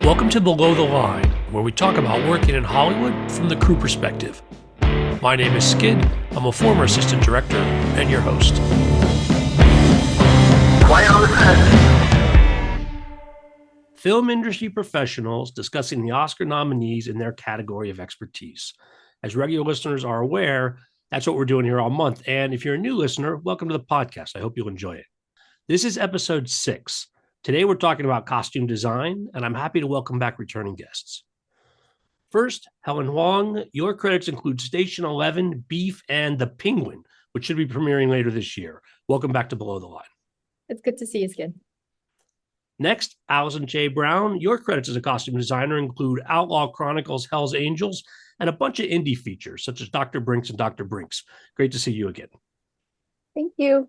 Welcome to Below the Line, where we talk about working in Hollywood from the crew perspective. My name is Skid. I'm a former assistant director and your host. Quiet on the set. Film industry professionals discussing the Oscar nominees in their category of expertise. As regular listeners are aware, that's what we're doing here all month. And if you're a new listener, welcome to the podcast. I hope you'll enjoy it. This is episode 6. Today, we're talking about costume design, and I'm happy to welcome back returning guests. First, Helen Huang, your credits include Station 11, Beef, and The Penguin, which should be premiering later this year. Welcome back to Below the Line. It's good to see you, Skid. Next, Allison J. Braun, your credits as a costume designer include Outlaw Chronicles, Hell's Angels, and a bunch of indie features, such as Dr. Brinks and Dr. Brinks. Great to see you again. Thank you.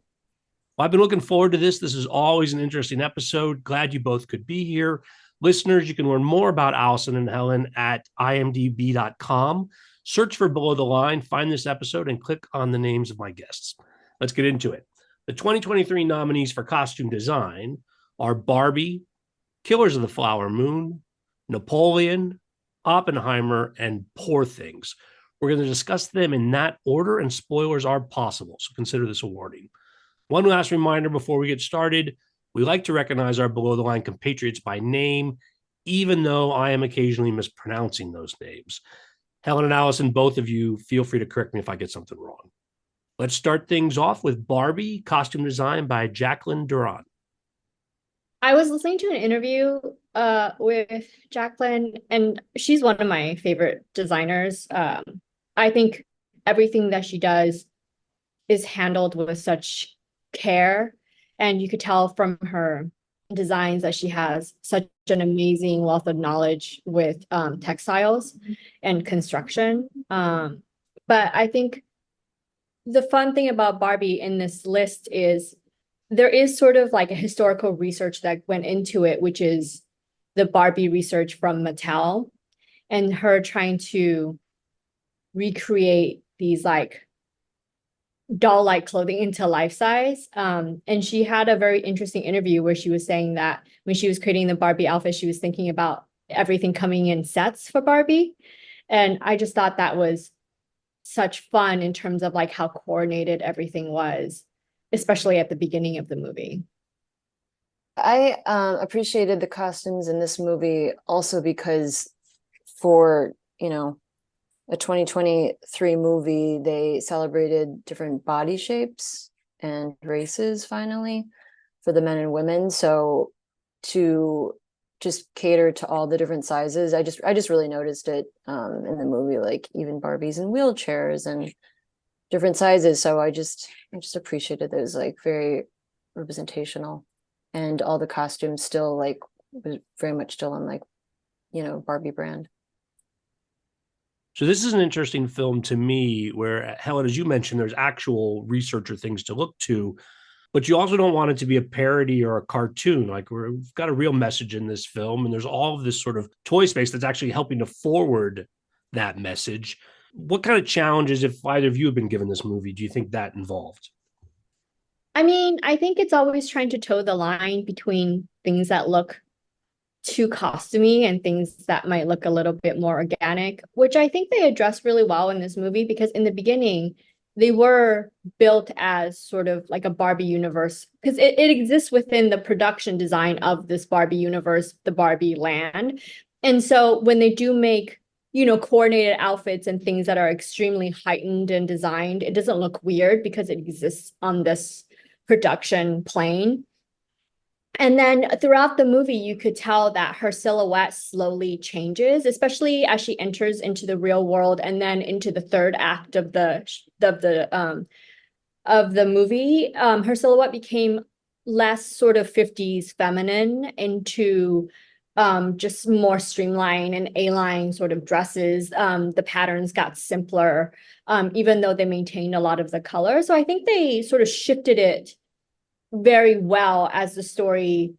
Well, I've been looking forward to this. This is always an interesting episode. Glad you both could be here. Listeners, you can learn more about Allison and Helen at imdb.com. Search for Below the Line, find this episode, and click on the names of my guests. Let's get into it. The 2023 nominees for costume design are Barbie, Killers of the Flower Moon, Napoleon, Oppenheimer, and Poor Things. We're going to discuss them in that order, and spoilers are possible, so consider this a warning. One last reminder before we get started, we like to recognize our below-the-line compatriots by name, even though I am occasionally mispronouncing those names. Helen and Allison, both of you, feel free to correct me if I get something wrong. Let's start things off with Barbie, costume design by Jacqueline Durand. I was listening to an interview with Jacqueline, and she's one of my favorite designers. I think everything that she does is handled with such care, and you could tell from her designs that she has such an amazing wealth of knowledge with textiles and construction. But I think the fun thing about Barbie in this list is there is sort of like a historical research that went into it, which is the Barbie research from Mattel and her trying to recreate these like doll-like clothing into life size. And she had a very interesting interview where she was saying that when she was creating the Barbie outfit, she was thinking about everything coming in sets for Barbie. And I just thought that was such fun in terms of like how coordinated everything was, especially at the beginning of the movie. I appreciated the costumes in this movie also because for, a 2023 movie, they celebrated different body shapes and races finally for the men and women. So to just cater to all the different sizes, I just really noticed it in the movie, like even Barbies in wheelchairs and different sizes. So I just appreciated those, like very representational, and all the costumes still like was very much still on like, Barbie brand. So this is an interesting film to me where, Helen, as you mentioned, there's actual research or things to look to, but you also don't want it to be a parody or a cartoon. Like we've got a real message in this film, and there's all of this sort of toy space that's actually helping to forward that message. What kind of challenges, if either of you have been given this movie, do you think that involved? I mean, I think it's always trying to toe the line between things that look too costumey and things that might look a little bit more organic, which I think they address really well in this movie, because in the beginning, they were built as sort of like a Barbie universe, because it exists within the production design of this Barbie universe, the Barbie land. And so when they do make, coordinated outfits and things that are extremely heightened and designed, it doesn't look weird because it exists on this production plane. And then throughout the movie, you could tell that her silhouette slowly changes, especially as she enters into the real world and then into the third act of the movie. Her silhouette became less sort of 50s feminine into just more streamlined and A-line sort of dresses. The patterns got simpler, even though they maintained a lot of the color. So I think they sort of shifted it very well as the story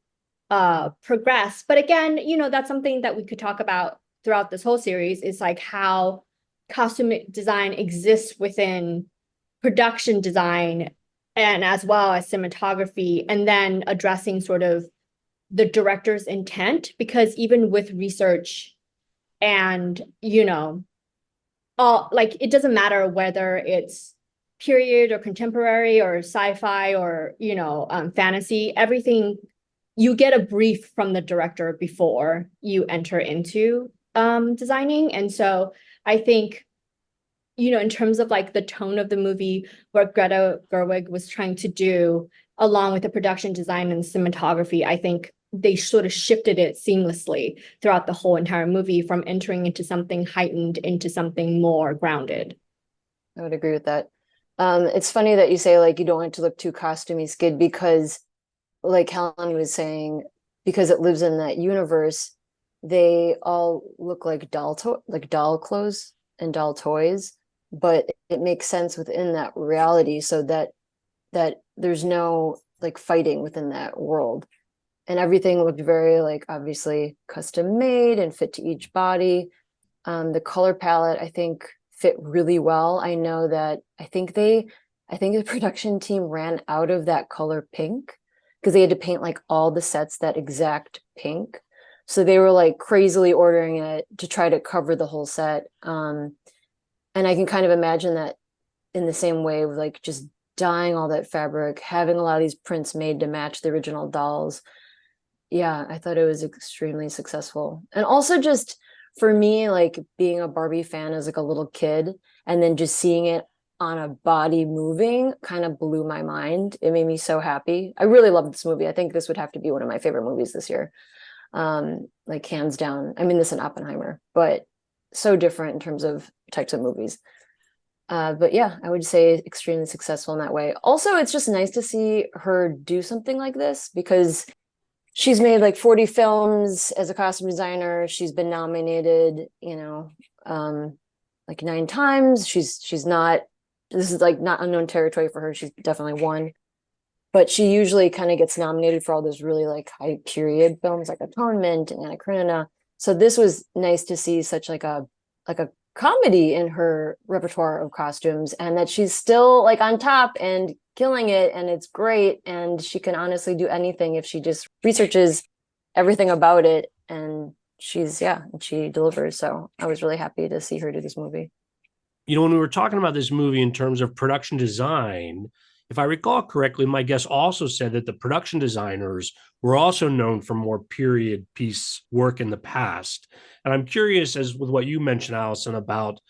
progressed. But again, that's something that we could talk about throughout this whole series, is like how costume design exists within production design and as well as cinematography, and then addressing sort of the director's intent, because even with research and, you know, all like it doesn't matter whether it's period or contemporary or sci-fi or, you know, fantasy, everything, you get a brief from the director before you enter into designing. And so I think, you know, in terms of like the tone of the movie, what Greta Gerwig was trying to do, along with the production design and cinematography, I think they sort of shifted it seamlessly throughout the whole entire movie, from entering into something heightened into something more grounded. I would agree with that. It's funny that you say like you don't want it to look too costumey, Skid, because like Helen was saying, because it lives in that universe, they all look like doll clothes and doll toys, but it makes sense within that reality, so that there's no like fighting within that world. And everything looked very like obviously custom made and fit to each body. The color palette, I think, fit really well. I know that I think the production team ran out of that color pink because they had to paint like all the sets that exact pink. So they were like crazily ordering it to try to cover the whole set. And I can kind of imagine that in the same way with like just dyeing all that fabric, having a lot of these prints made to match the original dolls. Yeah, I thought it was extremely successful. And also just for me, like being a Barbie fan as like a little kid, and then just seeing it on a body moving kind of blew my mind. It made me so happy. I really love this movie. I think this would have to be one of my favorite movies this year. Like hands down. I mean, this and Oppenheimer, but so different in terms of types of movies. But yeah, I would say extremely successful in that way. Also, it's just nice to see her do something like this, because she's made like 40 films as a costume designer. She's been nominated, you know, like 9 times. She's not, this is like not unknown territory for her. She's definitely won. But she usually kind of gets nominated for all those really like high period films like Atonement and Anna Karenina. So this was nice to see such like a comedy in her repertoire of costumes, and that she's still like on top and killing it, and it's great, and she can honestly do anything if she just researches everything about it, and she delivers. So I was really happy to see her do this movie. You know, when we were talking about this movie in terms of production design, if I recall correctly, my guest also said that the production designers were also known for more period piece work in the past. And I'm curious, as with what you mentioned, Allison, about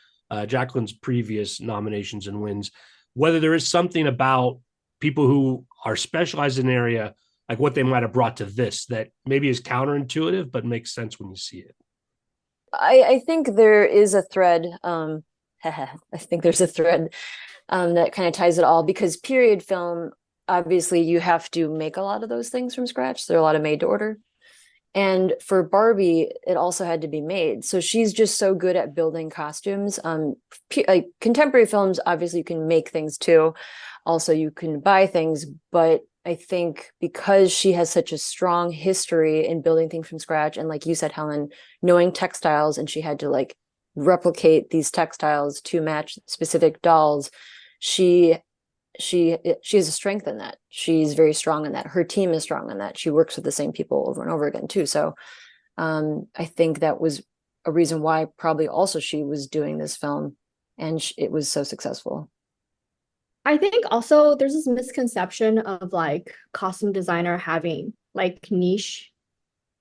Jacqueline's previous nominations and wins, whether there is something about people who are specialized in an area, like what they might have brought to this, that maybe is counterintuitive, but makes sense when you see it. I think there is a thread. I think there's a thread that kind of ties it all, because period film, obviously you have to make a lot of those things from scratch. There are a lot of made to order. And for Barbie, it also had to be made. So she's just so good at building costumes. Like contemporary films, obviously you can make things too. Also, you can buy things, but I think because she has such a strong history in building things from scratch, and like you said, Helen, knowing textiles, and she had to like replicate these textiles to match specific dolls, she has a strength in that. She's very strong in that. Her team is strong in that. She works with the same people over and over again too. So I think that was a reason why probably also she was doing this film, and it was so successful. I think also there's this misconception of like costume designer having like niche,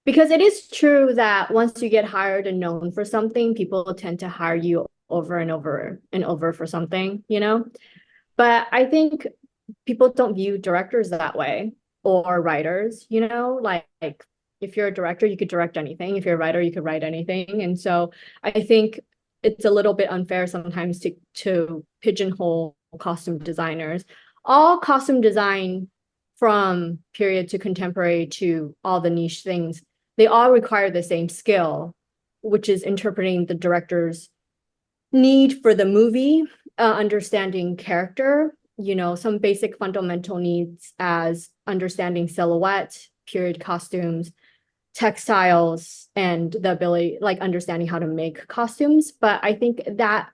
because it is true that once you get hired and known for something, people tend to hire you over and over and over for something, you know? But I think people don't view directors that way, or writers, you know, like if you're a director, you could direct anything. If you're a writer, you could write anything. And so I think it's a little bit unfair sometimes to pigeonhole costume designers. All costume design, from period to contemporary to all the niche things, they all require the same skill, which is interpreting the director's need for the movie, understanding character, you know, some basic fundamental needs as understanding silhouette, period costumes, textiles, and the ability, like understanding how to make costumes. But I think that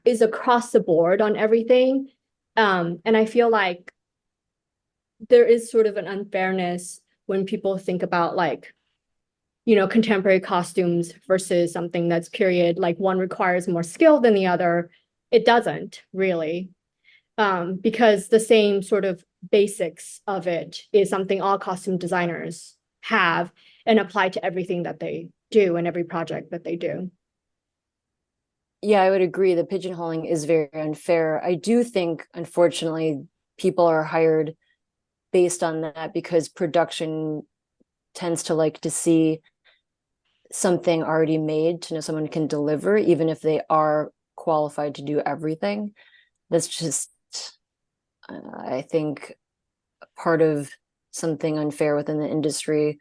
is across the board on everything. And I feel like there is sort of an unfairness when people think about like, contemporary costumes versus something that's period, like one requires more skill than the other. It doesn't really, because the same sort of basics of it is something all costume designers have and apply to everything that they do and every project that they do. Yeah, I would agree. The pigeonholing is very unfair. I do think, unfortunately, people are hired based on that because production tends to like to see something already made to know someone can deliver, even if they are qualified to do everything. That's just, I think, part of something unfair within the industry.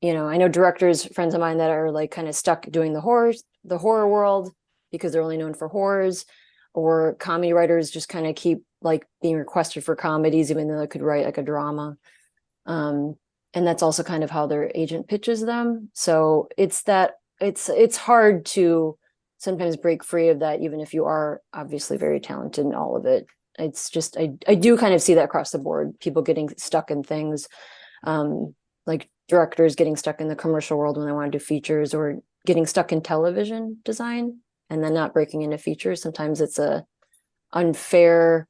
I know directors, friends of mine that are like kind of stuck doing the horror world because they're only known for horrors, or comedy writers just kind of keep like being requested for comedies, even though they could write like a drama. And that's also kind of how their agent pitches them. So it's hard to sometimes break free of that, even if you are obviously very talented in all of it. It's just, I do kind of see that across the board, people getting stuck in things, like directors getting stuck in the commercial world when they want to do features, or getting stuck in television design and then not breaking into features. Sometimes it's a unfair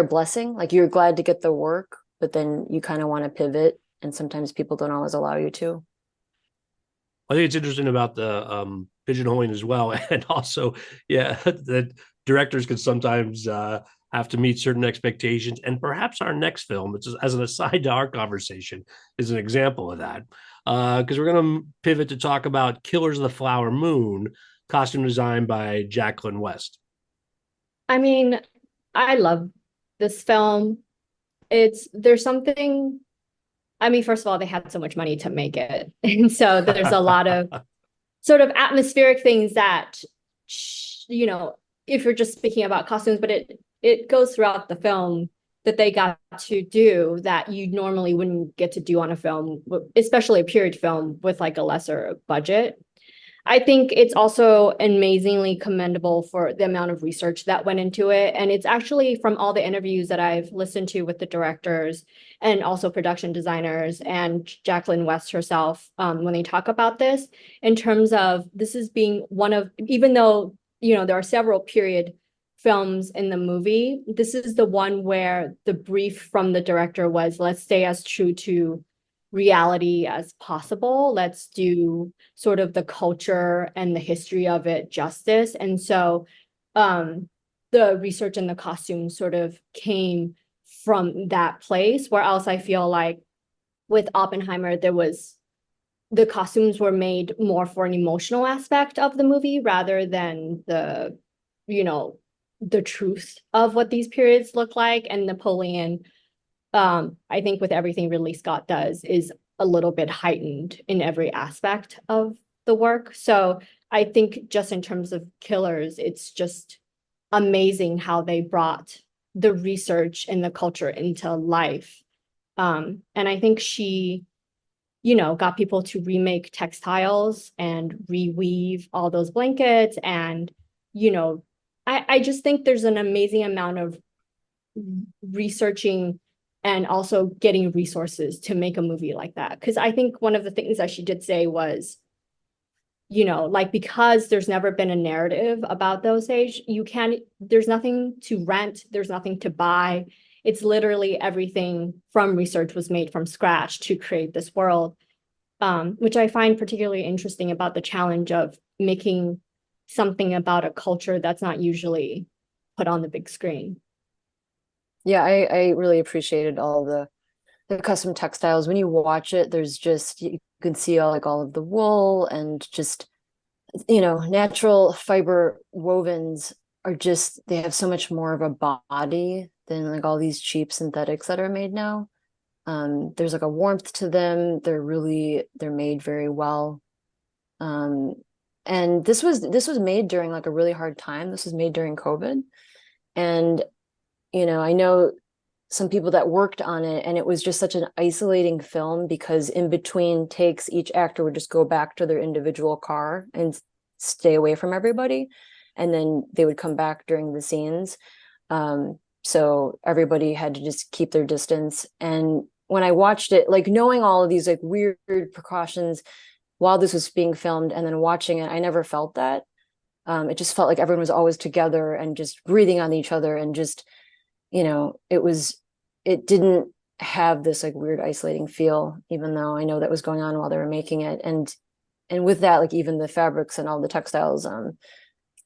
blessing. Like you're glad to get the work, but then you kind of want to pivot, and sometimes people don't always allow you to. I think it's interesting about the pigeonholing as well, and also, yeah, that directors can sometimes have to meet certain expectations, and perhaps our next film, it's as an aside to our conversation, is an example of that. Because we're going to pivot to talk about Killers of the Flower Moon, costume design by Jacqueline West. I mean, I love this film. There's something, I mean, first of all, they had so much money to make it. And so there's a lot of sort of atmospheric things that, if you're just speaking about costumes, but it goes throughout the film that they got to do that you normally wouldn't get to do on a film, especially a period film with like a lesser budget. I think it's also amazingly commendable for the amount of research that went into it. And it's actually from all the interviews that I've listened to with the directors and also production designers and Jacqueline West herself, when they talk about this, in terms of this is being one of, even though, there are several period films in the movie, this is the one where the brief from the director was, let's stay as true to reality as possible. Let's do sort of the culture and the history of it justice. And so the research and the costumes sort of came from that place, where else I feel like with Oppenheimer, the costumes were made more for an emotional aspect of the movie rather than the truth of what these periods look like. And Napoleon, I think with everything Ridley Scott does, is a little bit heightened in every aspect of the work. So I think just in terms of Killers, it's just amazing how they brought the research and the culture into life. And I think she, got people to remake textiles and reweave all those blankets. And, I just think there's an amazing amount of researching and also getting resources to make a movie like that. Because I think one of the things that she did say was, like, because there's never been a narrative about those age, there's nothing to rent, there's nothing to buy. It's literally everything from research was made from scratch to create this world, which I find particularly interesting about the challenge of making something about a culture that's not usually put on the big screen. Yeah, I really appreciated all the custom textiles. When you watch it, there's just, you can see all of the wool and just, natural fiber wovens are just, they have so much more of a body than like all these cheap synthetics that are made now. There's like a warmth to them. They're made very well. And this was made during like a really hard time. This was made during COVID. And I know some people that worked on it, and it was just such an isolating film because in between takes, each actor would just go back to their individual car and stay away from everybody. And then they would come back during the scenes. So everybody had to just keep their distance. And when I watched it, like knowing all of these like weird precautions while this was being filmed and then watching it, I never felt that. It just felt like everyone was always together and just breathing on each other, and just, it didn't have this like weird isolating feel, even though I know that was going on while they were making it. And with that, like even the fabrics and all the textiles,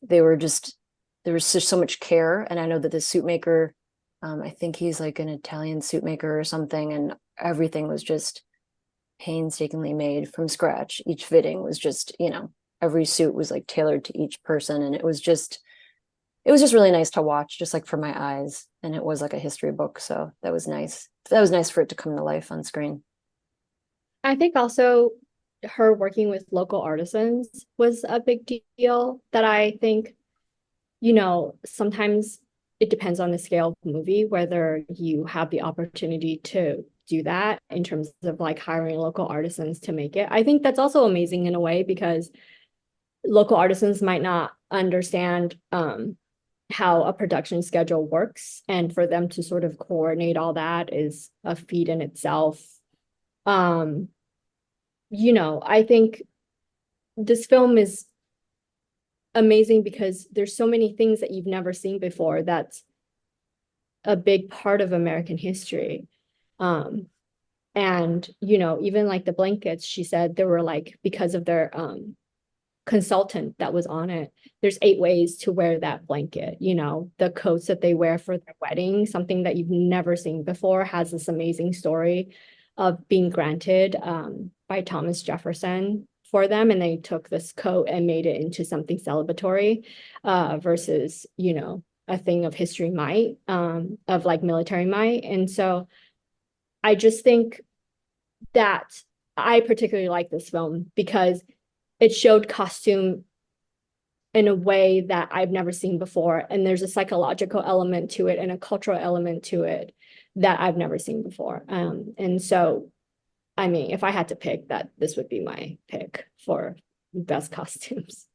there was just so much care. And I know that the suit maker, I think he's like an Italian suit maker or something, and everything was just painstakingly made from scratch. Each fitting was just, every suit was like tailored to each person, and it was just really nice to watch, just like for my eyes. And it was like a history book, so that was nice. That was nice for it to come to life on screen. I think also her working with local artisans was a big deal that I think, sometimes it depends on the scale of the movie, whether you have the opportunity to do that in terms of like hiring local artisans to make it. I think that's also amazing in a way, because local artisans might not understand how a production schedule works, and for them to sort of coordinate all that is a feat in itself. I think this film is amazing because there's so many things that you've never seen before that's a big part of American history. And even like the blankets, she said there were like, because of their consultant that was on it, there's 8 ways to wear that blanket. The coats that they wear for their wedding, something that you've never seen before, has this amazing story of being granted by Thomas Jefferson for them, and they took this coat and made it into something celebratory versus a thing of history might, of like military might. And so I just think that I particularly like this film because it showed costume in a way that I've never seen before. And there's a psychological element to it and a cultural element to it that I've never seen before. And so, I mean, if I had to pick, that this would be my pick for best costumes.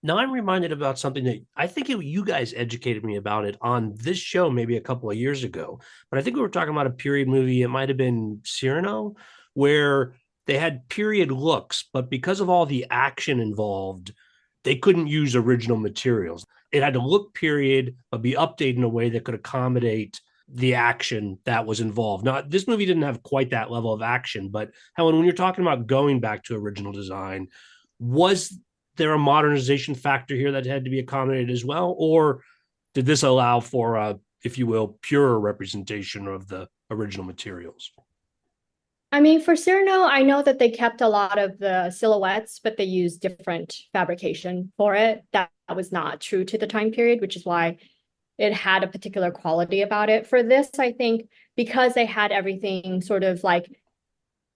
Now I'm reminded about something that I think you guys educated me about it on this show maybe a couple of years ago. But I think we were talking about a period movie. It might have been Cyrano, where they had period looks, but because of all the action involved, they couldn't use original materials. It had to look period, but be updated in a way that could accommodate the action that was involved. Now, this movie didn't have quite that level of action, but Helen, when you're talking about going back to original design, was there a modernization factor here that had to be accommodated as well? Or did this allow for a, if you will, pure representation of the original materials? I mean, for Cyrano, I know that they kept a lot of the silhouettes, but they used different fabrication for it. That was not true to the time period, which is why it had a particular quality about it. For this, I think because they had everything sort of like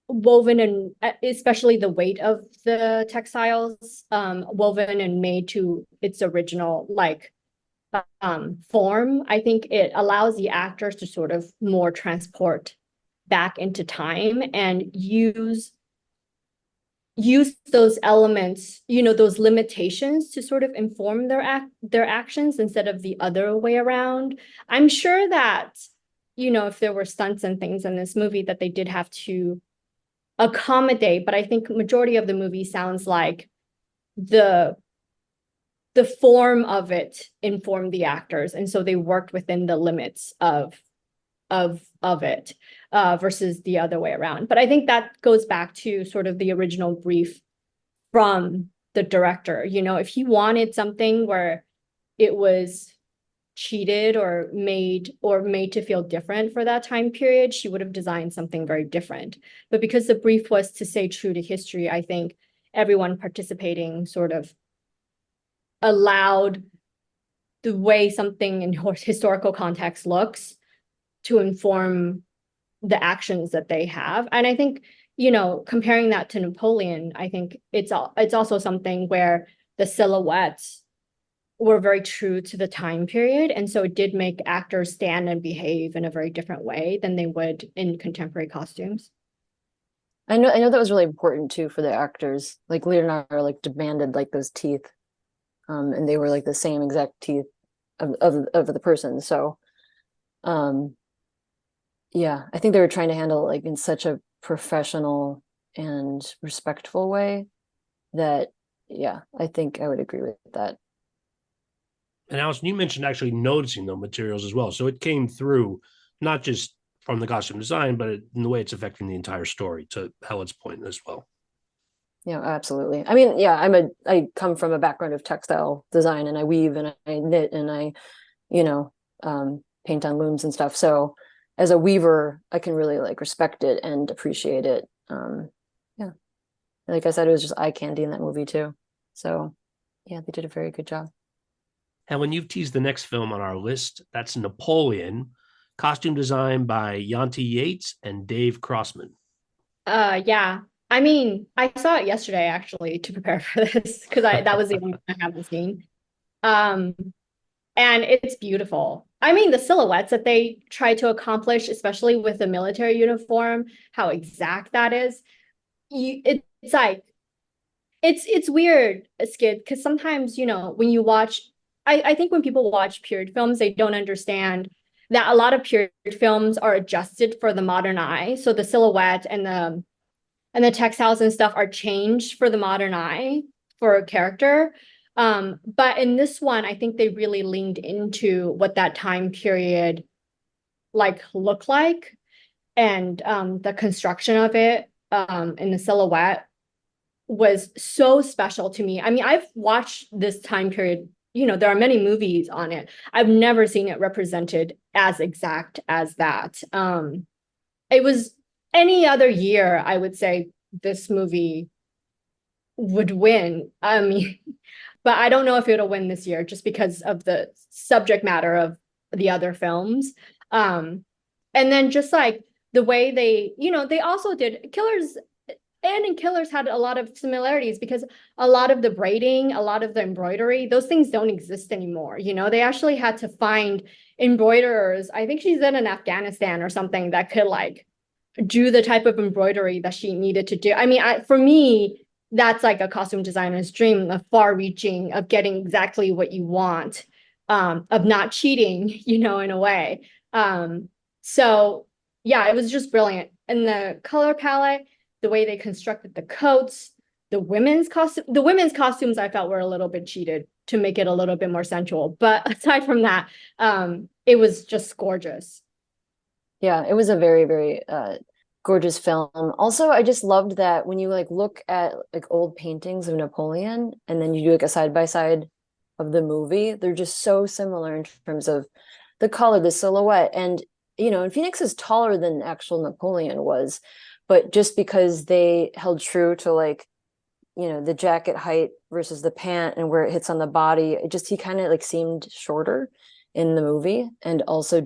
woven, and especially the weight of the textiles, woven and made to its original like form, I think it allows the actors to sort of more transport back into time and use those elements, those limitations, to sort of inform their actions instead of the other way around. I'm sure that if there were stunts and things in this movie that they did have to accommodate, but I think majority of the movie sounds like the form of it informed the actors, and so they worked within the limits of it versus the other way around. But I think that goes back to sort of the original brief from the director. If he wanted something where it was cheated or made to feel different for that time period, she would have designed something very different. But because the brief was to stay true to history, I think everyone participating sort of allowed the way something in historical context looks to inform the actions that they have. And I think, comparing that to Napoleon, I think it's also something where the silhouettes were very true to the time period. And so it did make actors stand and behave in a very different way than they would in contemporary costumes. I know that was really important too for the actors. Like Leonardo like demanded like those teeth. And they were like the same exact teeth of the person. So yeah, I think they were trying to handle it like in such a professional and respectful way that, yeah, I think I would agree with that. And Allison, you mentioned actually noticing the materials as well. So it came through not just from the costume design, but in the way it's affecting the entire story, to Helen's point as well. Yeah, absolutely. I mean, yeah, I come from a background of textile design, and I weave and I knit and I, you know, paint on looms and stuff. So as a weaver, I can really like respect it and appreciate it. Yeah. Like I said, it was just eye candy in that movie too. So yeah, they did a very good job. And when you've teased the next film on our list, that's Napoleon, costume design by Yanti Yates and Dave Crossman. Yeah. I mean, I saw it yesterday actually to prepare for this because I that was the only one I haven't seen. Um, and it's beautiful. I mean, the silhouettes that they try to accomplish, especially with the military uniform, how exact that is. It's like it's weird, Skid, because sometimes, when you watch, I think when people watch period films, they don't understand that a lot of period films are adjusted for the modern eye. So the silhouette and the textiles and stuff are changed for the modern eye for a character. But in this one, I think they really leaned into what that time period like looked like, and the construction of it in the silhouette was so special to me. I mean, I've watched this time period, there are many movies on it. I've never seen it represented as exact as that. It was any other year, I would say this movie would win. I mean, but I don't know if it'll win this year just because of the subject matter of the other films. And then just like the way they also did Killers, and in Killers had a lot of similarities because a lot of the braiding, a lot of the embroidery, those things don't exist anymore. They actually had to find embroiderers. I think she's in Afghanistan or something that could like do the type of embroidery that she needed to do. I mean, for me, that's like a costume designer's dream, of far reaching, of getting exactly what you want, of not cheating, in a way. So yeah, it was just brilliant. And the color palette, the way they constructed the coats, the women's costumes I felt were a little bit cheated to make it a little bit more sensual. But aside from that, it was just gorgeous. Yeah, it was a very, very gorgeous film. Also, I just loved that when you like look at like old paintings of Napoleon and then you do like a side by side of the movie, they're just so similar in terms of the color, the silhouette. And Phoenix is taller than actual Napoleon was, but just because they held true to like, the jacket height versus the pant and where it hits on the body, he kind of like seemed shorter in the movie. And also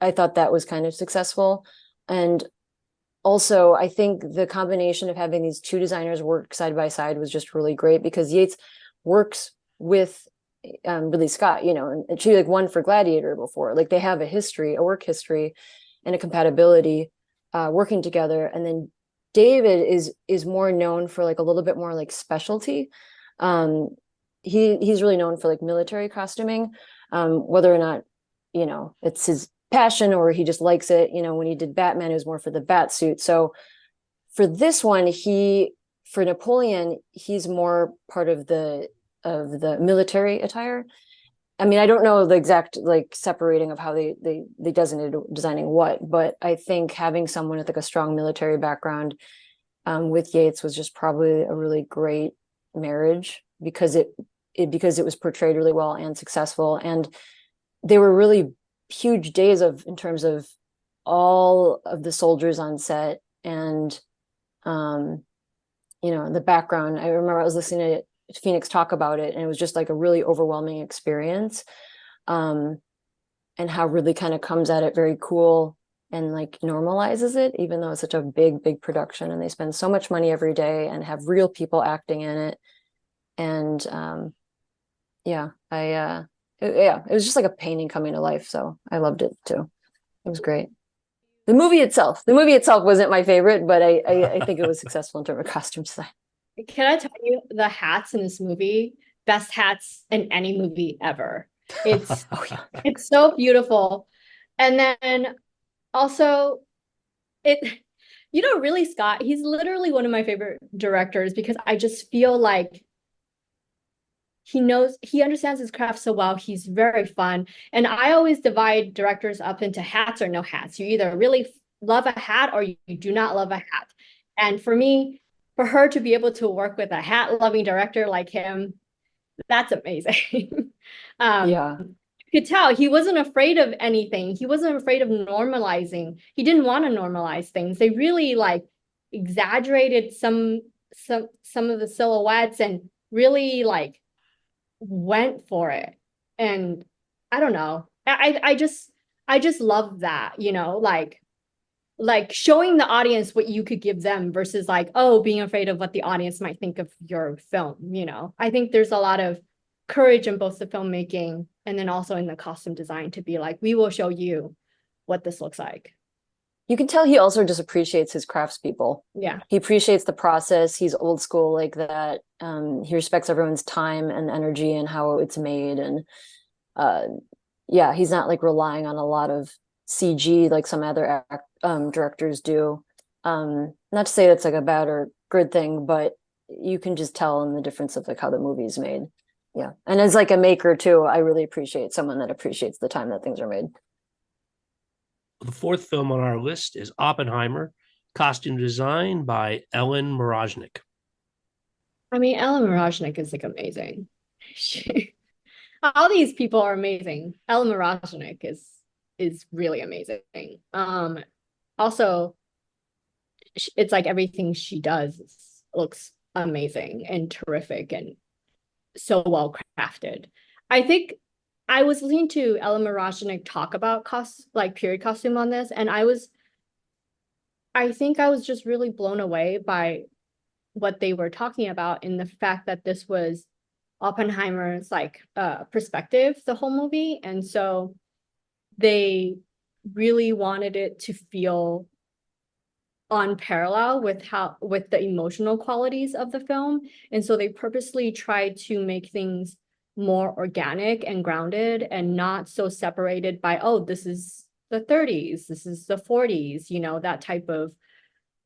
I thought that was kind of successful. And also, I think the combination of having these two designers work side by side was just really great because Yates works with Ridley Scott, and she like won for Gladiator before. Like they have a work history and a compatibility working together. And then David is more known for like a little bit more like specialty. He's really known for like military costuming, whether or not, it's his passion or he just likes it. When he did Batman, it was more for the bat suit. So for this one, for Napoleon, he's more part of the military attire. I mean, I don't know the exact like separating of how they designated designing what, but I think having someone with like a strong military background with Yates was just probably a really great marriage because it was portrayed really well and successful, and they were really huge days in terms of all of the soldiers on set and the background. I remember I was listening to Phoenix talk about it and it was just like a really overwhelming experience, and how really kind of comes at it very cool and like normalizes it, even though it's such a big production and they spend so much money every day and have real people acting in it. And it was just like a painting coming to life. So I loved it too. It was great. The movie itself wasn't my favorite, but I think it was successful in terms of costume design. Can I tell you, the hats in this movie, best hats in any movie ever. It's Oh yeah. it's so beautiful. And then also it really, Scott, he's literally one of my favorite directors because I just feel like he understands his craft so well. He's very fun. And I always divide directors up into hats or no hats. You either really love a hat or you do not love a hat. And for me, for her to be able to work with a hat loving director like him, that's amazing. Yeah. You could tell he wasn't afraid of anything. He wasn't afraid of normalizing. He didn't want to normalize things. They really like exaggerated some of the silhouettes and really like went for it. And I don't know. I just love that, like showing the audience what you could give them versus like, oh, being afraid of what the audience might think of your film. I think there's a lot of courage in both the filmmaking and then also in the costume design to be like, we will show you what this looks like. You can tell he also just appreciates his craftspeople. Yeah. He appreciates the process. He's old school like that. He respects everyone's time and energy and how it's made. And yeah, he's not like relying on a lot of CG like some other directors do. Not to say that's like a bad or good thing, but you can just tell in the difference of like how the movie is made. Yeah. And as like a maker too, I really appreciate someone that appreciates the time that things are made. The fourth film on our list is Oppenheimer, costume design by Ellen Mirojnick. I mean, Ellen Mirojnick is like amazing. All these people are amazing. Ellen Mirojnick is really amazing. Also, it's like everything she does looks amazing and terrific and so well crafted. I think I was listening to Ellen Mirojnick talk about period costume on this, and I think I was just really blown away by what they were talking about in the fact that this was Oppenheimer's perspective the whole movie, and so they really wanted it to feel on parallel with the emotional qualities of the film, and so they purposely tried to make things more organic and grounded and not so separated by, oh, this is the 30s, this is the 40s, that type of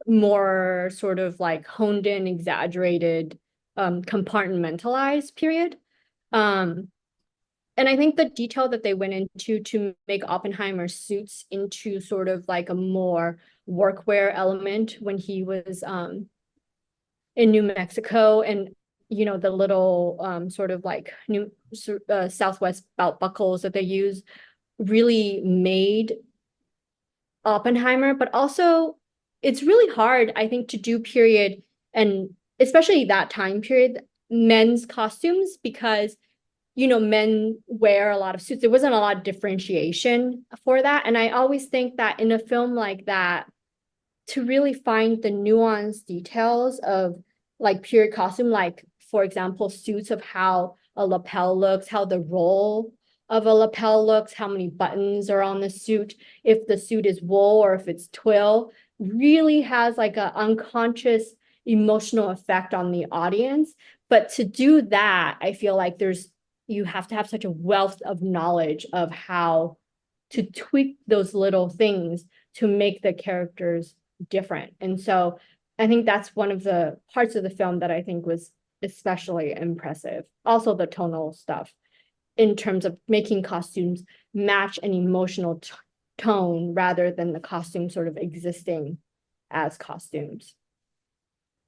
more sort of like honed in, exaggerated, compartmentalized period. And I think the detail that they went into to make Oppenheimer's suits into sort of like a more workwear element when he was in New Mexico, and the little sort of like new Southwest belt buckles that they use really made Oppenheimer. But also it's really hard, I think, to do period, and especially that time period, men's costumes, because men wear a lot of suits. There wasn't a lot of differentiation for that. And I always think that in a film like that, to really find the nuanced details of like period costume, like for example, suits of how a lapel looks, how the roll of a lapel looks, how many buttons are on the suit, if the suit is wool or if it's twill, really has like an unconscious emotional effect on the audience. But to do that, I feel like you have to have such a wealth of knowledge of how to tweak those little things to make the characters different. And so I think that's one of the parts of the film that I think was especially impressive. Also the tonal stuff in terms of making costumes match an emotional tone rather than the costume sort of existing as costumes.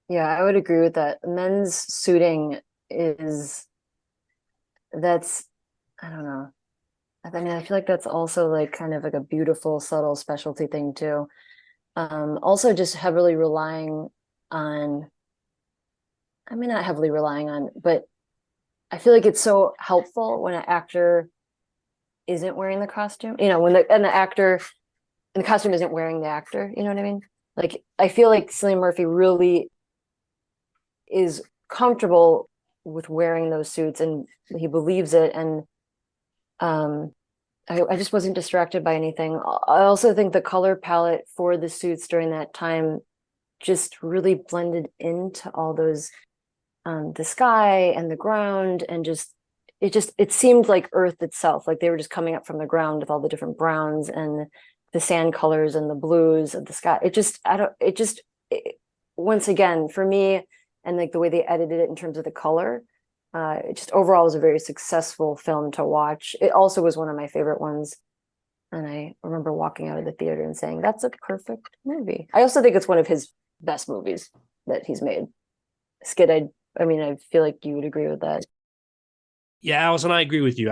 Yeah, I would agree with that. Men's suiting that's, I don't know. I mean, I feel like that's also like kind of like a beautiful, subtle specialty thing too. Also just heavily relying on, I mean, not heavily relying on, but I feel like it's so helpful when an actor isn't wearing the costume, when the actor and the costume isn't wearing the actor, you know what I mean? Like, I feel like Cillian Murphy really is comfortable with wearing those suits and he believes it. And I just wasn't distracted by anything. I also think the color palette for the suits during that time just really blended into all those, the sky and the ground, and it seemed like Earth itself, like they were just coming up from the ground with all the different browns and the sand colors and the blues of the sky. Once again, for me, and like the way they edited it in terms of the color, it just overall was a very successful film to watch. It also was one of my favorite ones. And I remember walking out of the theater and saying, that's a perfect movie. I also think it's one of his best movies that he's made. Skid, I mean, I feel like you would agree with that. Yeah, Allison, I agree with you.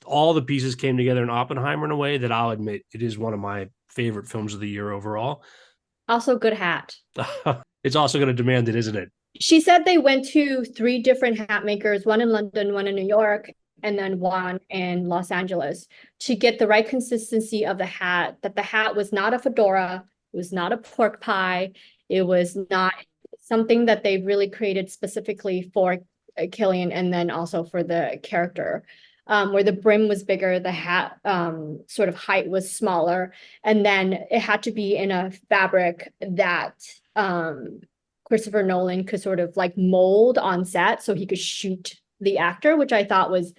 All the pieces came together in Oppenheimer in a way that I'll admit it is one of my favorite films of the year overall. Also, good hat. It's also going to demand it, isn't it? She said they went to 3 different hat makers, one in London, one in New York, and then one in Los Angeles to get the right consistency of the hat, that the hat was not a fedora, it was not a pork pie, it was not something that they really created specifically for Killian and then also for the character. Where the brim was bigger, the hat sort of height was smaller, and then it had to be in a fabric that Christopher Nolan could sort of like mold on set so he could shoot the actor, which I thought was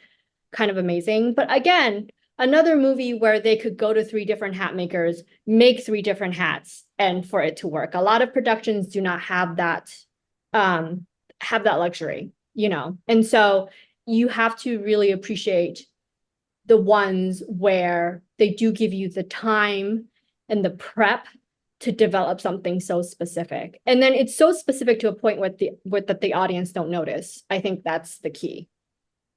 kind of amazing. But again, another movie where they could go to 3 different hat makers, make 3 different hats, and for it to work. A lot of productions do not have that luxury, you know, and so you have to really appreciate the ones where they do give you the time and the prep to develop something so specific. And then it's so specific to a point where that the audience don't notice. I think that's the key.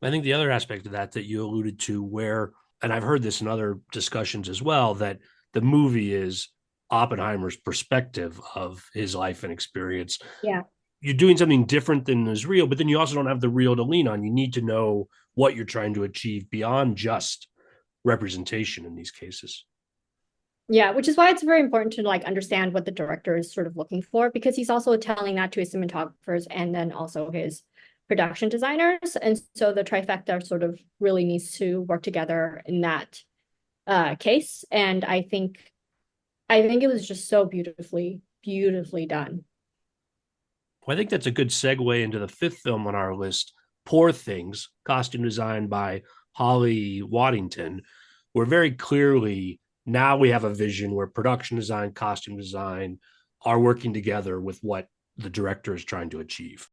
I think the other aspect of that you alluded to where, and I've heard this in other discussions as well, that the movie is Oppenheimer's perspective of his life and experience. Yeah. You're doing something different than is real, but then you also don't have the real to lean on. You need to know what you're trying to achieve beyond just representation in these cases. Yeah, which is why it's very important to like understand what the director is sort of looking for, because he's also telling that to his cinematographers and then also his production designers. And so the trifecta sort of really needs to work together in that case. And I think it was just so beautifully done. Well, I think that's a good segue into the 5th film on our list, Poor Things, costume design by Holly Waddington, where very clearly now we have a vision where production design, costume design are working together with what the director is trying to achieve.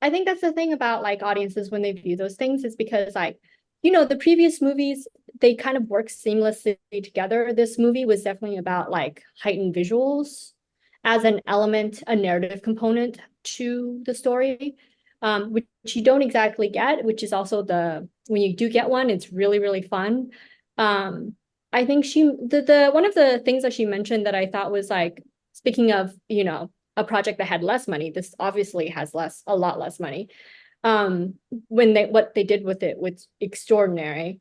I think that's the thing about like audiences when they view those things is because like, you know, the previous movies, they kind of work seamlessly together. This movie was definitely about like heightened visuals as an element, a narrative component to the story, which you don't exactly get, which is also when you do get one, it's really, really fun. I think the one of the things that she mentioned that I thought was like, speaking of, you know, a project that had less money, this obviously has a lot less money. What they did with it was extraordinary.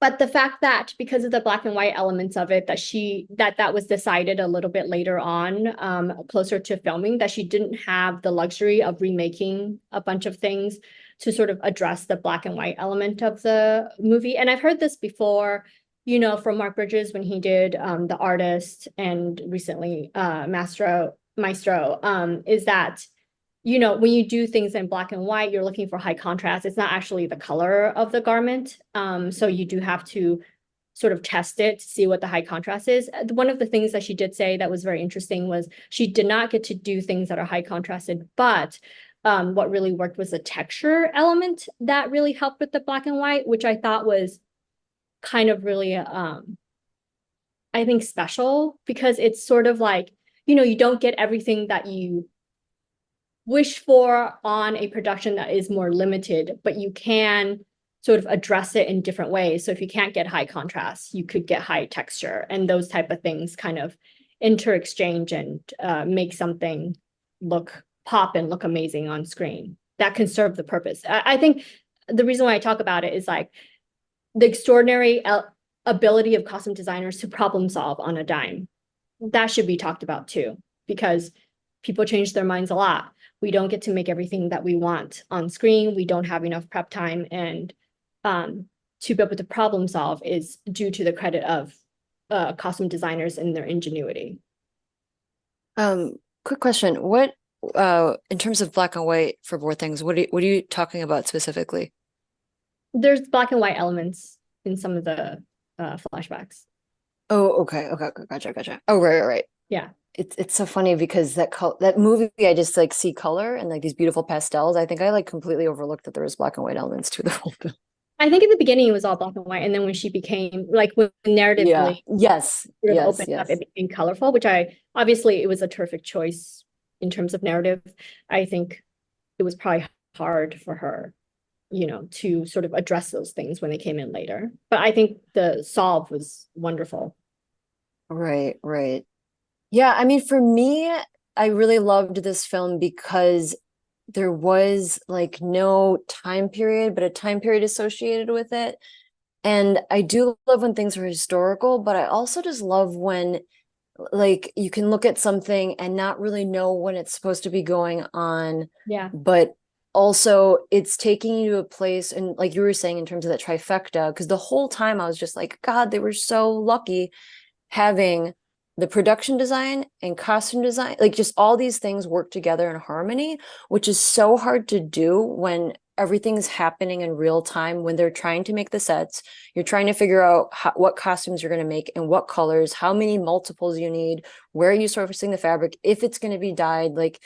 But the fact that because of the black and white elements of it, that was decided a little bit later on, closer to filming, that she didn't have the luxury of remaking a bunch of things to sort of address the black and white element of the movie. And I've heard this before, you know, from Mark Bridges when he did The Artist and recently Maestro, is that, you know, when you do things in black and white, you're looking for high contrast. It's not actually the color of the garment. So you do have to sort of test it to see what the high contrast is. One of the things that she did say that was very interesting was she did not get to do things that are high contrasted, but what really worked was the texture element that really helped with the black and white, which I thought was kind of really, I think, special, because it's sort of like, you know, you don't get everything that you wish for on a production that is more limited, but you can sort of address it in different ways. So if you can't get high contrast, you could get high texture, and those type of things kind of inter-exchange and make something pop and look amazing on screen that can serve the purpose. I think the reason why I talk about it is like the extraordinary ability of costume designers to problem solve on a dime. That should be talked about too, because people change their minds a lot. We don't get to make everything that we want on screen. We don't have enough prep time, and to be able to problem solve is due to the credit of costume designers and their ingenuity. Quick question. What, in terms of black and white for Poor Things, what are you talking about specifically? There's black and white elements in some of the flashbacks. Oh, okay, gotcha. Oh, right. Yeah. It's so funny because that movie, I just like see color and like these beautiful pastels. I think I like completely overlooked that there was black and white elements to the whole film. I think in the beginning it was all black and white, and then when she became like when Yeah. narratively Yes. sort of opened up, Yes. it became colorful, which I obviously it was a terrific choice in terms of narrative. I think it was probably hard for her, to sort of address those things when they came in later. But I think the solve was wonderful. Right. Yeah, I mean, for me, I really loved this film because there was like no time period, but a time period associated with it. And I do love when things are historical, but I also just love when like you can look at something and not really know when it's supposed to be going on, Yeah. but also it's taking you to a place, and like you were saying in terms of that trifecta, because the whole time I was just like, God, they were so lucky having the production design and costume design, like just all these things work together in harmony, which is so hard to do when everything's happening in real time, when they're trying to make the sets. You're trying to figure out what costumes you're going to make and what colors, how many multiples you need, where are you sourcing the fabric, if it's going to be dyed. Like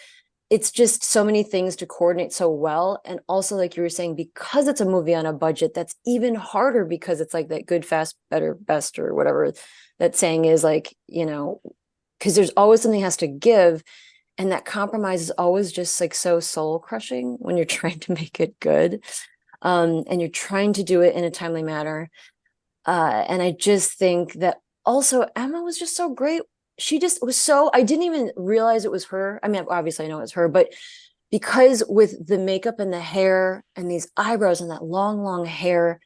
it's just so many things to coordinate so well. And also, like you were saying, because it's a movie on a budget, that's even harder because it's like that good, fast, better, best, or whatever that saying is, like, because there's always something has to give. And that compromise is always just like so soul crushing when you're trying to make it good. And you're trying to do it in a timely manner. And I just think that also Emma was just so great. She just was so, I didn't even realize it was her. I mean, obviously I know it's her, but because with the makeup and the hair and these eyebrows and that long hair,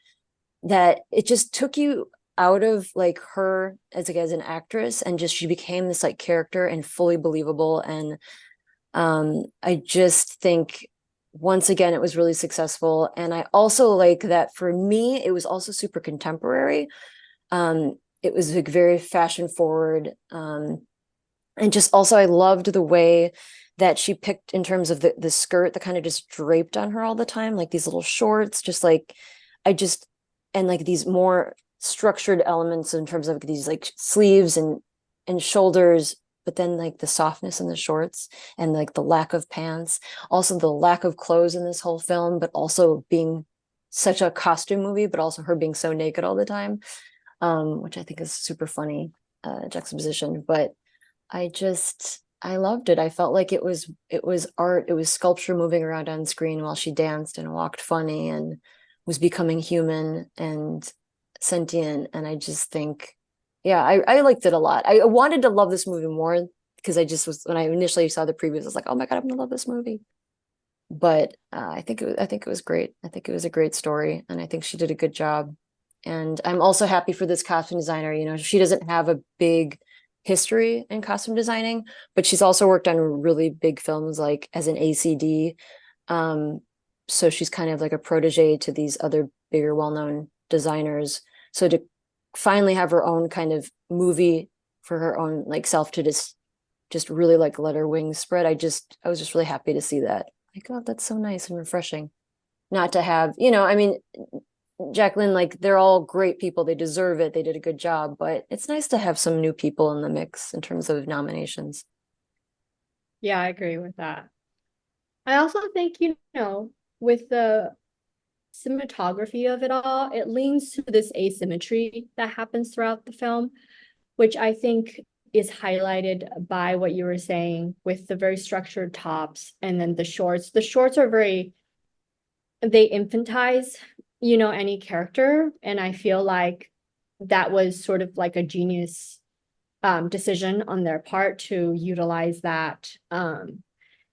that it just took you out of like her as an actress, and just she became this like character and fully believable. And I just think once again it was really successful. And I also like that for me it was also super contemporary. It was like very fashion forward. And just also I loved the way that she picked in terms of the skirt that kind of just draped on her all the time, like these little shorts, just like I just and like these more structured elements in terms of these like sleeves and shoulders, but then like the softness in the shorts and like the lack of pants, also the lack of clothes in this whole film, but also being such a costume movie, but also her being so naked all the time, which I think is super funny juxtaposition. But I loved it. I felt like it was art, it was sculpture moving around on screen while she danced and walked funny and was becoming human and sentient. And I just think, yeah, I liked it a lot. I wanted to love this movie more because I just was, when I initially saw the previews, I was like, oh my God, I'm gonna love this movie. But I think it was great. I think it was a great story, and I think she did a good job. And I'm also happy for this costume designer. She doesn't have a big history in costume designing, but she's also worked on really big films like as an ACD. So she's kind of like a protege to these other bigger, well-known designers. So to finally have her own kind of movie for her own like self to just really like let her wings spread. I was just really happy to see that. Like, oh, that's so nice and refreshing. Not to have, I mean, Jacqueline, like they're all great people. They deserve it. They did a good job, but it's nice to have some new people in the mix in terms of nominations. Yeah, I agree with that. I also think, with the cinematography of it all, it leans to this asymmetry that happens throughout the film, which I think is highlighted by what you were saying with the very structured tops and then the shorts. The shorts are they infantize, any character. And I feel like that was sort of like a genius decision on their part to utilize that.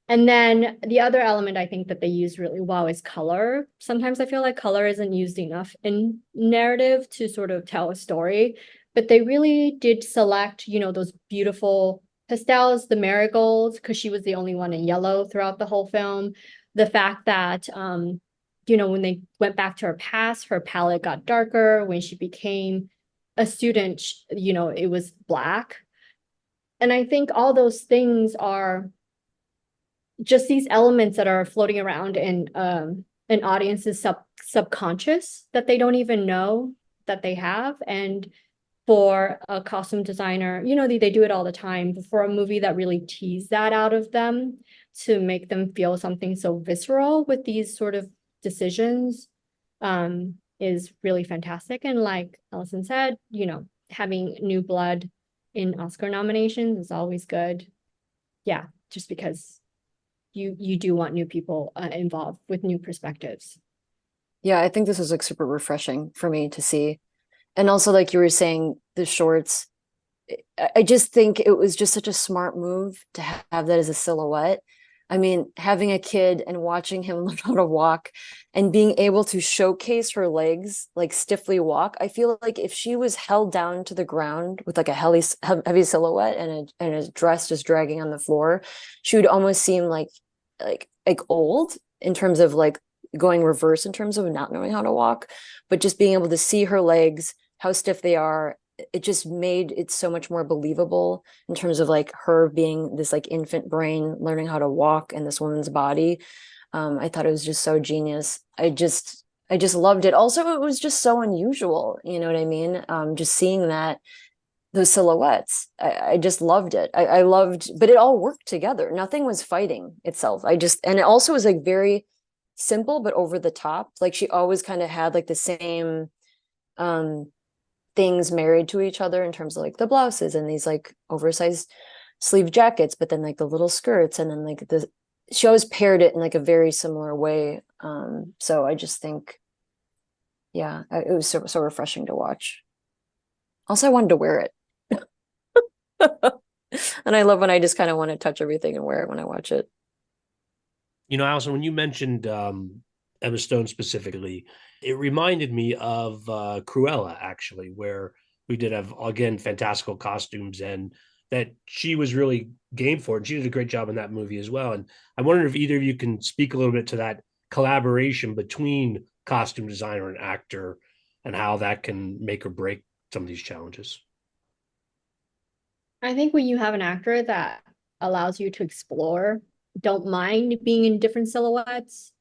And then the other element I think that they use really well is color. Sometimes I feel like color isn't used enough in narrative to sort of tell a story, but they really did select, those beautiful pastels, the marigolds, because she was the only one in yellow throughout the whole film. The fact that, when they went back to her past, her palette got darker. When she became a student, it was black. And I think all those things are just these elements that are floating around in an audience's subconscious that they don't even know that they have. And for a costume designer, they do it all the time, but for a movie that really teased that out of them to make them feel something so visceral with these sort of decisions, is really fantastic. And like Allison said, having new blood in Oscar nominations is always good. Yeah, just because you do want new people involved with new perspectives. Yeah, I think this was like super refreshing for me to see. And also, like you were saying, the shorts, I just think it was just such a smart move to have that as a silhouette. I mean, having a kid and watching him learn how to walk and being able to showcase her legs, like stiffly walk. I feel like if she was held down to the ground with like a heavy silhouette and a dress just dragging on the floor, she would almost seem like old in terms of like going reverse in terms of not knowing how to walk. But just being able to see her legs, how stiff they are, it just made it so much more believable in terms of like her being this like infant brain learning how to walk in this woman's body. I thought it was just so genius. I just loved it. Also, it was just so unusual, you know what I mean? Just seeing that those silhouettes, I just loved it. I loved, but it all worked together. Nothing was fighting itself. And it also was like very simple but over the top. Like she always kind of had like the same things married to each other in terms of like the blouses and these like oversized sleeve jackets, but then like the little skirts, and then like the she always paired it in like a very similar way. So I just think, yeah, it was so refreshing to watch. Also, I wanted to wear it. And I love when I just kind of want to touch everything and wear it when I watch it. Allison, when you mentioned Emma Stone specifically, it reminded me of Cruella, actually, where we did have, again, fantastical costumes and that she was really game for it. And she did a great job in that movie as well. And I wonder if either of you can speak a little bit to that collaboration between costume designer and actor and how that can make or break some of these challenges. I think when you have an actor that allows you to explore, don't mind being in different silhouettes,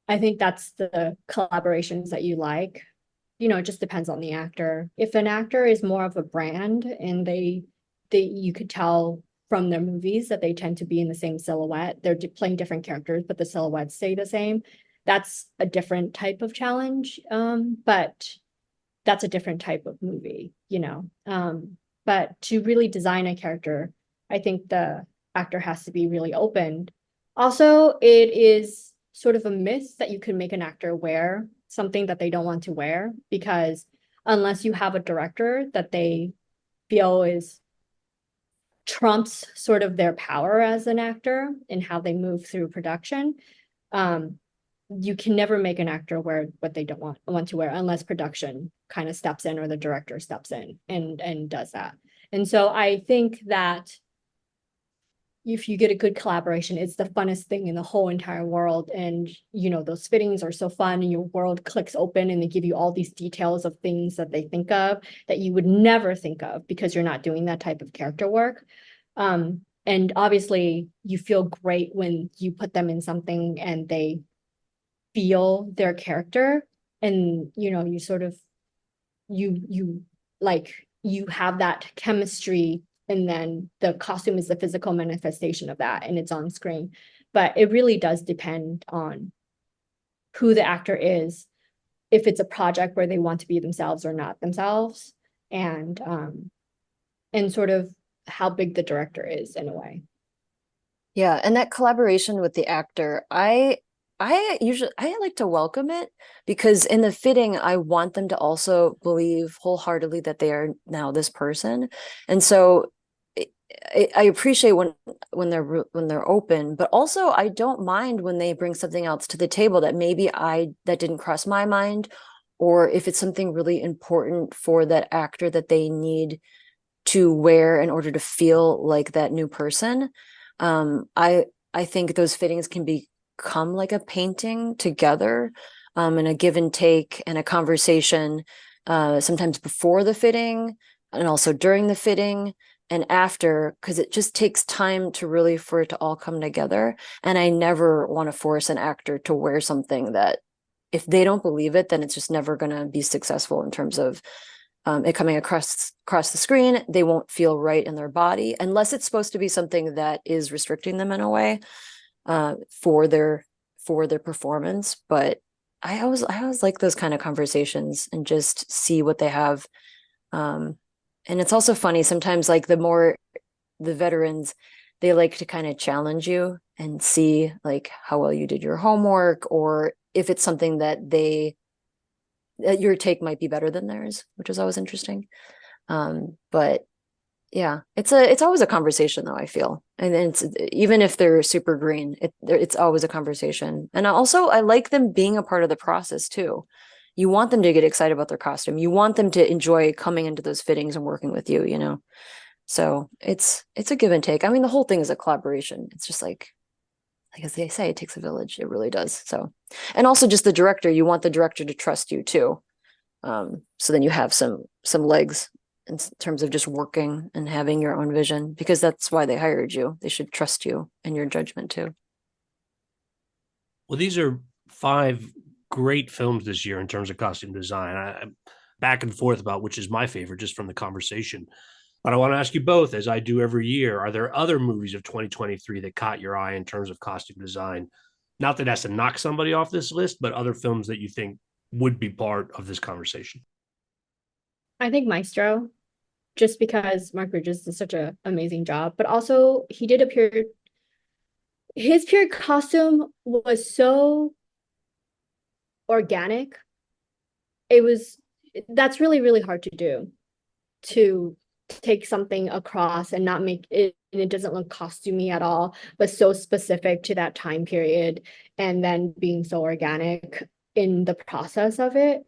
I think that's the collaborations that you like. It just depends on the actor. If an actor is more of a brand and they you could tell from their movies that they tend to be in the same silhouette, they're playing different characters, but the silhouettes stay the same. That's a different type of challenge. But that's a different type of movie. But to really design a character, I think the actor has to be really open. Also, it is sort of a myth that you can make an actor wear something that they don't want to wear, because unless you have a director that they feel is trumps sort of their power as an actor and how they move through production, you can never make an actor wear what they don't want to wear unless production kind of steps in or the director steps in and does that. And so I think that if you get a good collaboration, it's the funnest thing in the whole entire world. And those fittings are so fun and your world clicks open and they give you all these details of things that they think of that you would never think of because you're not doing that type of character work. And obviously you feel great when you put them in something and they feel their character, and you sort of you have that chemistry, and then the costume is the physical manifestation of that and it's on screen. But it really does depend on who the actor is, if it's a project where they want to be themselves or not themselves, and sort of how big the director is in a way. Yeah, and that collaboration with the actor, I like to welcome it, because in the fitting I want them to also believe wholeheartedly that they are now this person. And so I appreciate when they're open, but also I don't mind when they bring something else to the table that maybe that didn't cross my mind, or if it's something really important for that actor that they need to wear in order to feel like that new person. I think those fittings can become like a painting together, and a give and take and a conversation, sometimes before the fitting and also during the fitting and after, because it just takes time to really for it to all come together. And I never want to force an actor to wear something that if they don't believe it, then it's just never going to be successful in terms of it coming across the screen, they won't feel right in their body unless it's supposed to be something that is restricting them in a way for their performance. But I always like those kind of conversations and just see what they have. And it's also funny sometimes, like the veterans, they like to kind of challenge you and see like how well you did your homework, or if it's something that your take might be better than theirs, which is always interesting. But yeah, it's always a conversation though, I feel. And it's, even if they're super green, it's always a conversation. And I like them being a part of the process too. You want them to get excited about their costume. You want them to enjoy coming into those fittings and working with you, you know? So it's a give and take. I mean, the whole thing is a collaboration. It's just like as they say, it takes a village. It really does. So, and also just the director, you want the director to trust you too. So then you have some legs in terms of just working and having your own vision, because that's why they hired you. They should trust you and your judgment too. Well, these are 5 great films this year in terms of costume design. I'm back and forth about which is my favorite just from the conversation. But I want to ask you both, as I do every year, are there other movies of 2023 that caught your eye in terms of costume design? Not that it has to knock somebody off this list, but other films that you think would be part of this conversation. I think Maestro, just because Mark Bridges did such an amazing job, but also he did his period costume was so organic. That's really, really hard to do, to take something across and not make it, and it doesn't look costumey at all, but so specific to that time period, and then being so organic in the process of it.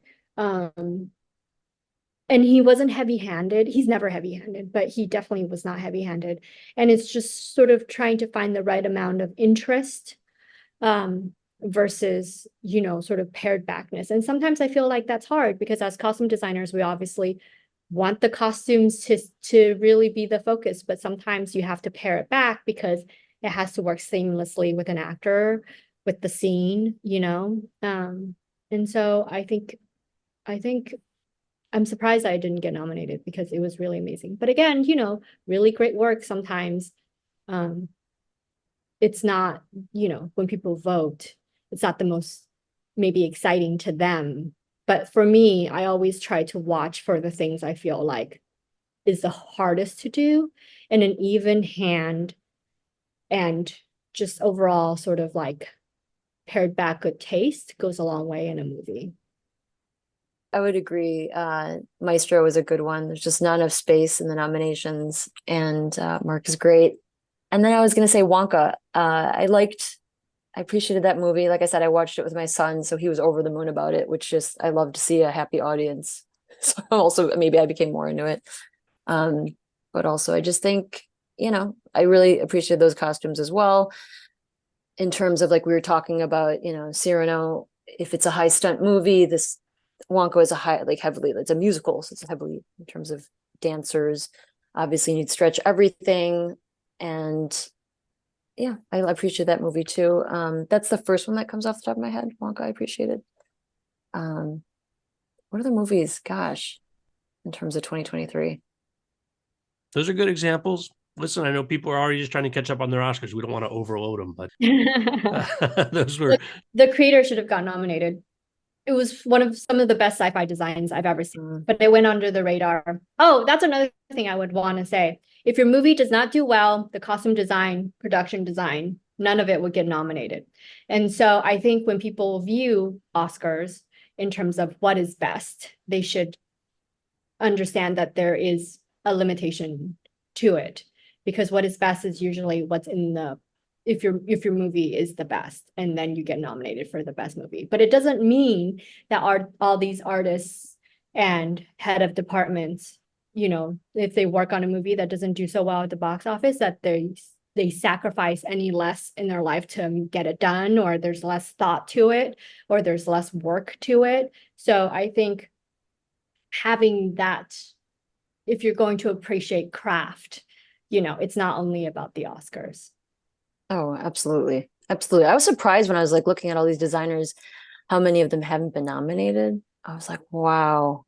And he wasn't heavy-handed. He's never heavy-handed, but he definitely was not heavy-handed. And it's just sort of trying to find the right amount of interest versus, sort of pared backness. And sometimes I feel like that's hard because as costume designers, we obviously want the costumes to really be the focus, but sometimes you have to pare it back because it has to work seamlessly with an actor, with the scene, and so I think I'm surprised I didn't get nominated because it was really amazing. But again, really great work sometimes. It's not, when people vote, it's not the most maybe exciting to them. But for me, I always try to watch for the things I feel like is the hardest to do, and an even hand and just overall sort of like pared back good taste goes a long way in a movie. I would agree. Maestro was a good one. There's just not enough space in the nominations, and Mark is great. And then I was going to say Wonka. I appreciated that movie. Like I said, I watched it with my son, so he was over the moon about it, which I love to see a happy audience. So also maybe I became more into it. But also I just think, I really appreciate those costumes as well. In terms of like we were talking about, Cyrano, if it's a high stunt movie, this Wonka is it's a musical, so it's heavily in terms of dancers. Obviously, you need to stretch everything, and yeah, I appreciate that movie too. That's the first one that comes off the top of my head. Wonka, I appreciated. What other movies? Gosh, in terms of 2023. Those are good examples. Listen, I know people are already just trying to catch up on their Oscars. We don't want to overload them, but those were. The creator should have got nominated. It was some of the best sci-fi designs I've ever seen, but it went under the radar. Oh, that's another thing I would want to say. If your movie does not do well, the costume design, production design, none of it would get nominated. And so I think when people view Oscars in terms of what is best, they should understand that there is a limitation to it, because what is best is usually what's in the if your movie is the best, and then you get nominated for the best movie. But it doesn't mean that all these artists and head of departments, if they work on a movie that doesn't do so well at the box office, that they sacrifice any less in their life to get it done, or there's less thought to it, or there's less work to it. So I think having that, if you're going to appreciate craft, it's not only about the Oscars. Oh, absolutely. Absolutely. I was surprised when I was like looking at all these designers, how many of them haven't been nominated. I was like, wow,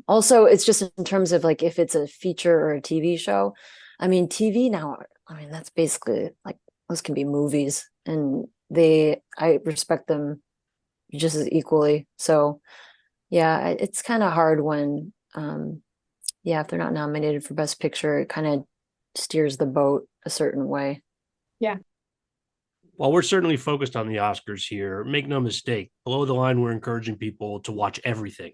Also, it's just in terms of like if it's a feature or a TV show. I mean, TV now, that's basically like those can be movies, and I respect them just as equally. So yeah, it's kind of hard when if they're not nominated for Best Picture, it kind of steers the boat a certain way. Yeah. While we're certainly focused on the Oscars here, make no mistake, below the line, we're encouraging people to watch everything.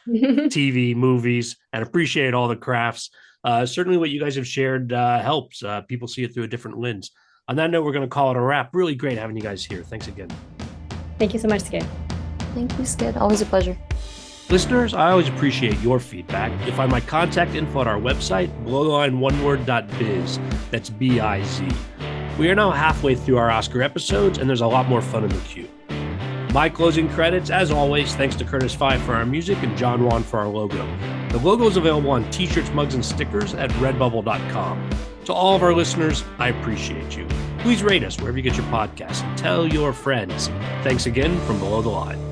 TV, movies, and appreciate all the crafts. Certainly what you guys have shared helps. People see it through a different lens. On that note, we're going to call it a wrap. Really great having you guys here. Thanks again. Thank you so much, Skid. Thank you, Skid. Always a pleasure. Listeners, I always appreciate your feedback. You'll find my contact info at our website, belowtheline1word.biz. That's B-I-Z. We are now halfway through our Oscar episodes, and there's a lot more fun in the queue. My closing credits, as always, thanks to Curtis Five for our music and John Wan for our logo. The logo is available on t-shirts, mugs, and stickers at redbubble.com. To all of our listeners, I appreciate you. Please rate us wherever you get your podcasts and tell your friends. Thanks again from Below the Line.